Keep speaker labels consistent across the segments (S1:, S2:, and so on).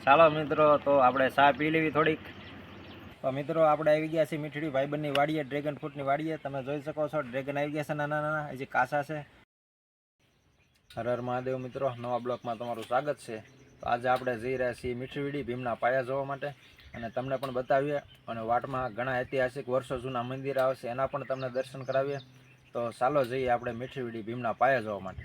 S1: ચાલો મિત્રો, તો આપણે ચા પી લેવી થોડીક. તો મિત્રો આપણે આવી ગયા છીએ મીઠડી ભાઈબંધની વાડીએ, ડ્રેગન ફ્રૂટની વાડીએ. તમે જોઈ શકો છો ડ્રેગન આવી ગયા છે નાના નાના, હજી કાસા છે. હર હર મહાદેવ મિત્રો, નવા બ્લોકમાં તમારું સ્વાગત છે. તો આજે આપણે જઈ રહ્યા છીએ મીઠડી ભીમના પાયા જોવા માટે, અને તમને પણ બતાવીએ. અને વાટમાં ઘણા ઐતિહાસિક વર્ષો જૂના મંદિર આવશે, એના પણ તમને દર્શન કરાવીએ. તો ચાલો જઈએ આપણે મીઠડી ભીમના પાયા જોવા માટે.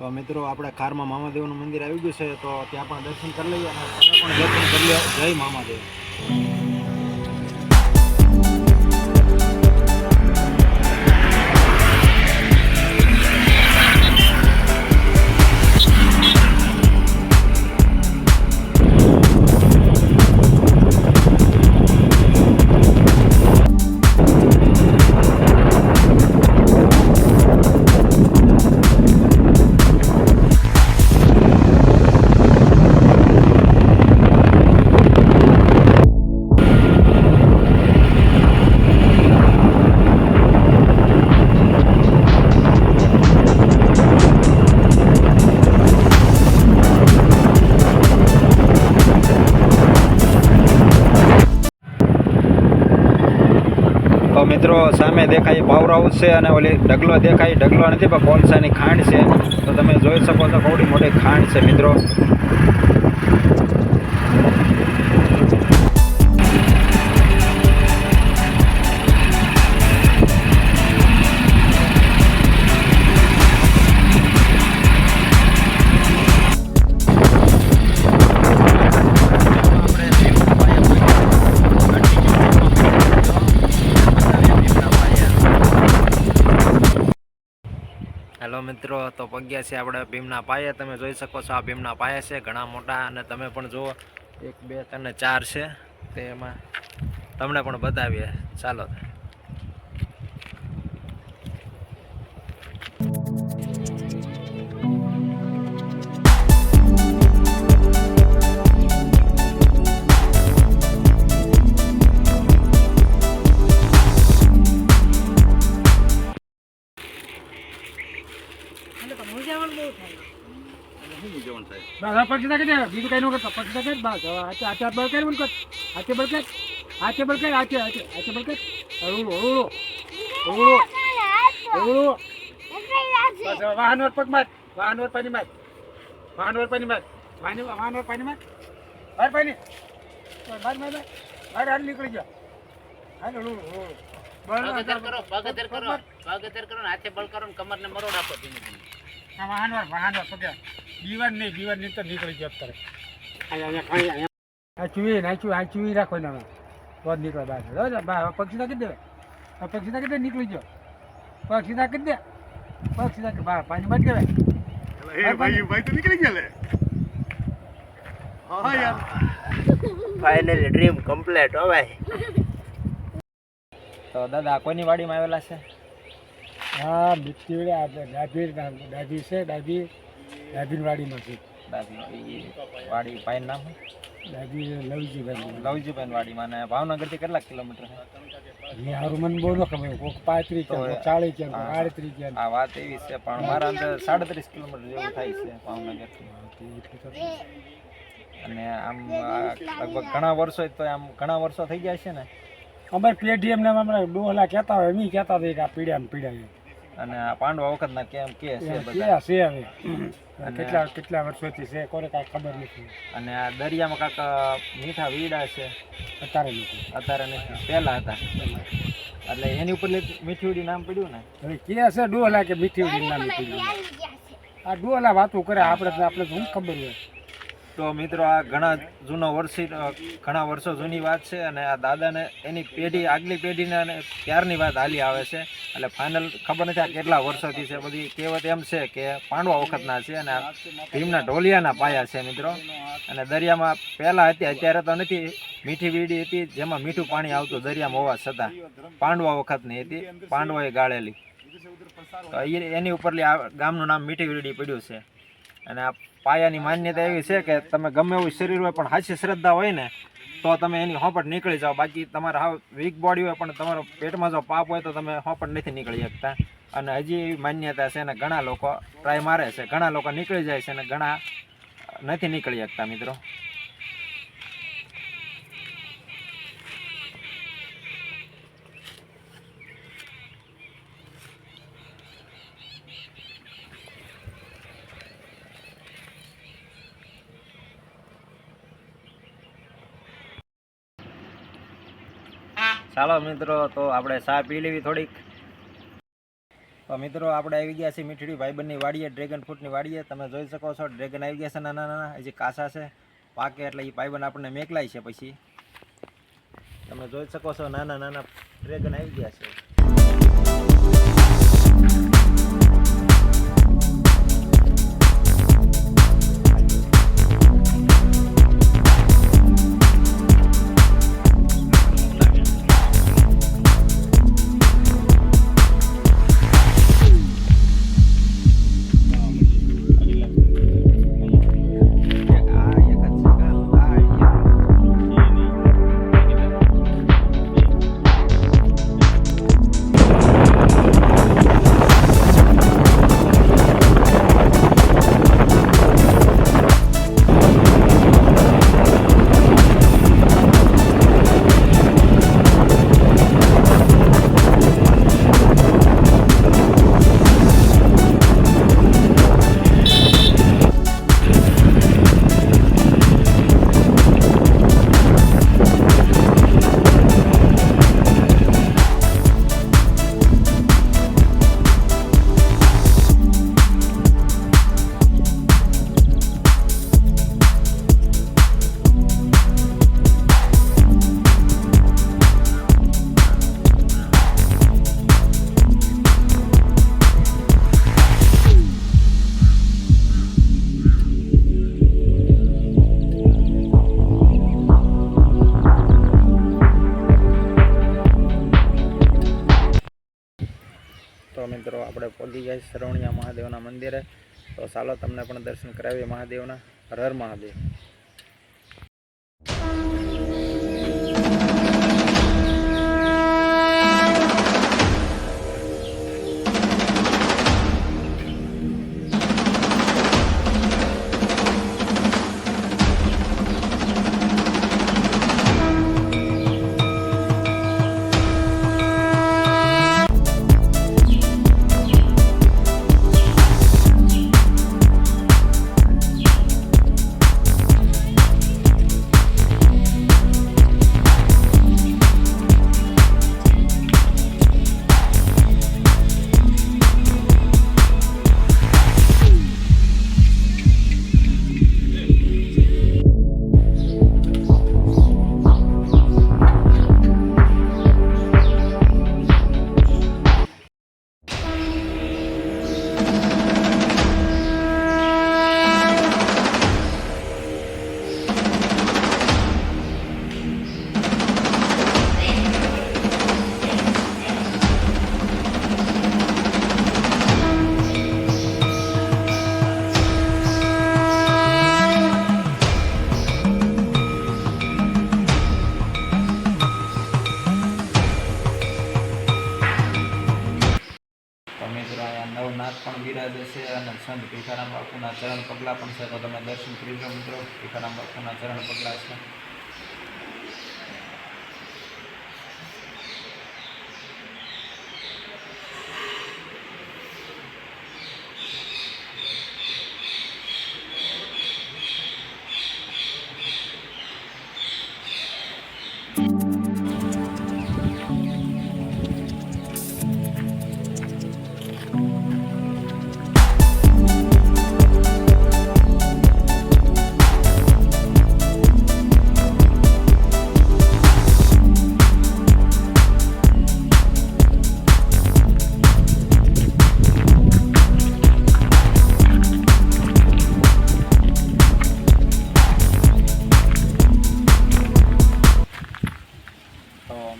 S1: તો મિત્રો આપણે ખારમાં મામાદેવનું મંદિર આવી ગયું છે, તો ત્યાં પણ દર્શન કરી લઈએ અને તમે પણ દર્શન કરી લો. જય મામાદેવ. તો મિત્રો સામે દેખાય પાવર હાઉસ છે, અને ઓલી ઢગલો દેખાય, ઢગલો નથી પણ કોલસાની ખાંડ છે. તો તમે જોઈ શકો છો કેવડી મોટી ખાંડ છે મિત્રો. હેલો મિત્રો, તો પગ્યા છે આપણે ભીમના પાયે. તમે જોઈ શકો છો આ ભીમના પાયા છે, ઘણા મોટા. અને તમે પણ જુઓ 1 2 3 4 છે, તેમાં તમને પણ બતાવીએ. ચાલો.
S2: પક્ષી બીજું કઈ ન કરતો પક્ષી બસ હાથે બળકે હાથે બળકે હાથે બળકે હાથે હાથે હાથે બળકે હળું વાહનોર પગ માર, વાહનોર પાણી માર, વાહનોર પાણી માર, વાહનોર પાણી માર, બહાર પાણી બહાર માર, બહાર હાલ નીકળી ગયો. હાલ હળું
S3: હાથે બળ કરો ને કમર ને મરોડ આપો.
S2: વાહનોર પગ્યા દીવાન નહીં તો નીકળી ગયો અત્યારે. અહીંયા ચૂઈ રાખો ને તો જ નીકળે બહાર. પક્ષી નાખી દે, પક્ષી નાખી દે, નીકળી ગયો. પક્ષી નાખી દે, પક્ષી નાખી બહાર પાણી બાંધી દેવાય.
S4: ભાઈ તો નીકળી ગયા લે. હા યાર,
S3: ફાઇનલી ડ્રીમ કમ્પ્લીટ હો ભાઈ.
S1: તો દાદા કોઈની વાડીમાં આવેલા છે?
S2: હા, મીઠી ડાભી છે, ડાભીની વાડીમાં છે.
S1: વાડી પાયન નામ
S2: ડાભી
S1: લવજીભાઈ વાડીમાં. અને ભાવનગરથી કેટલા કિલોમીટર છે?
S2: સારું મને બહુ ન ખબર, કોઈક 35 છે, 40 છે, 38 છે.
S1: આ વાત એવી છે, પણ મારા અંદર 37 કિલોમીટર જેવું થાય છે ભાવનગરથી. અને આમ લગભગ ઘણા વર્ષો, તો આમ ઘણા વર્ષો થઈ ગયા છે ને.
S2: અમારી પેઢી એમને હમણાં ડોહલા કહેતા હોય, એમ કહેતા હોય કે આ પીડ્યા.
S1: અને આ પાંડવા વખતના કેમ કે છે
S2: છે
S1: બધા.
S2: હવે કેટલા વર્ષોથી છે, કોને કાંઈ ખબર નથી.
S1: અને આ દરિયામાં કાંક મીઠા વીડા છે,
S2: અત્યારે નથી,
S1: અત્યારે નથી, પહેલા હતા. એટલે એની ઉપર મીઠી વીડી નામ પડ્યું ને.
S2: હવે કે છે ડોહલા કે મીઠી ઉડી નામ પીડ્યું. આ ડોહલા વાતું કરે, આપણે તો શું ખબર હોય.
S1: તો મિત્રો આ ઘણા વર્ષો જૂની વાત છે. અને આ દાદાને એની પેઢી, આગલી પેઢીને અને ત્યારની વાત હાલી આવે છે. એટલે ફાઇનલ ખબર નથી આ કેટલા વર્ષોથી છે. બધી કહેવત એમ છે કે પાંડવા વખતના છે. અને આ ભીમના ઢોલિયાના પાયા છે મિત્રો. અને દરિયામાં પહેલાં હતી, અત્યારે તો નથી, મીઠી વીડી હતી જેમાં મીઠું પાણી આવતું દરિયામાં હોવા છતાં. પાંડવા વખતની હતી, પાંડવાએ ગાળેલી. તો એની ઉપરલી આ ગામનું નામ મીઠી વીડી પડ્યું છે. અને આ પાયાની માન્યતા એવી છે કે તમે ગમે એવું શરીર હોય પણ હાચી શ્રદ્ધા હોય ને તો તમે એની હોપટ નીકળી જાઓ. બાકી તમારે હાવ વીક બોડી હોય પણ તમારો પેટમાં જો પાપ હોય તો તમે હોપટ નથી નીકળી શકતા. અને હજી એવી માન્યતા છે અને ઘણા લોકો ટ્રાય મારે છે, ઘણા લોકો નીકળી જાય છે અને ઘણા નથી નીકળી શકતા મિત્રો. ચાલો મિત્રો, તો આપણે ચા પી લેવી થોડીક. તો મિત્રો આપણે આવી ગયા છીએ મીઠડી ભાઈબંધની વાડીએ, ડ્રેગન ફ્રૂટની વાડીએ. તમે જોઈ શકો છો ડ્રેગન આવી ગયા છે નાના નાના, હજી કાસા છે. પાકે એટલે એ ભાઈબંધ આપણને મેકલાય છે. પછી તમે જોઈ શકો છો નાના નાના ડ્રેગન આવી ગયા છે. તો મિત્રો આપણે પહોંચી ગયા સરવણિયા મહાદેવના મંદિરે. તો ચાલો તમને પણ દર્શન કરાવીએ મહાદેવના. હર હર મહાદેવ. નવનાથ પણ બિરાજે છે અને સંત ભીખારામ બાપુના ચરણ પગલાં પણ છે. તો તમે દર્શન કરી લો મિત્રો. ભીખારામ બાપુના ચરણ પગલાં છે.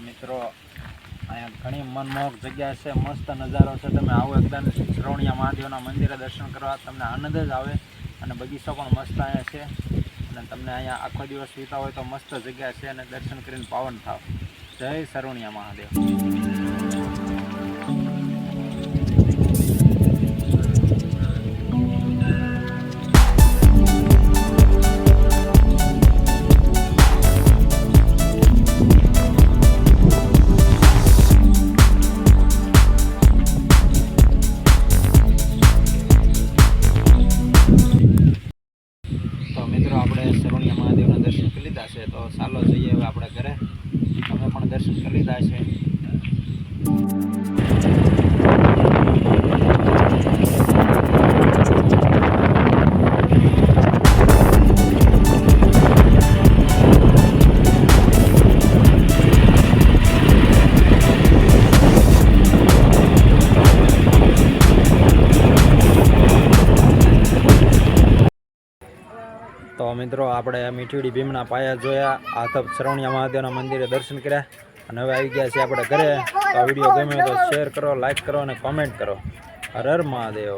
S1: મિત્રો અહીંયા ઘણી મનમોહક જગ્યા છે, મસ્ત નજારો છે. તમે આવો એકદમ શ્રવણિયા મહાદેવના મંદિરે દર્શન કરવા, તમને આનંદ જ આવે. અને બગીચો પણ મસ્ત અહીંયા છે અને તમને અહીંયા આખો દિવસ વીતા હોય તો મસ્ત જગ્યા છે અને દર્શન કરીને પાવન થાવ. જય સરવણિયા મહાદેવ. તો મિત્રો આપણે સરવણિયા મહાદેવના દર્શન કરી લીધા છે, તો ચાલો જઈએ હવે આપણે ઘરે. તમે પણ દર્શન કરી લીધા છે. તો મિત્રો આપણે મીઠીડી ભીમના પાયા જોયા, આ તો સરવણિયા મહાદેવના મંદિરે દર્શન કર્યા અને હવે આવી ગયા છીએ આપણે ઘરે. તો આ વિડીયો ગમ્યો તો શેર કરો, લાઈક કરો અને કોમેન્ટ કરો. હર હર મહાદેવ.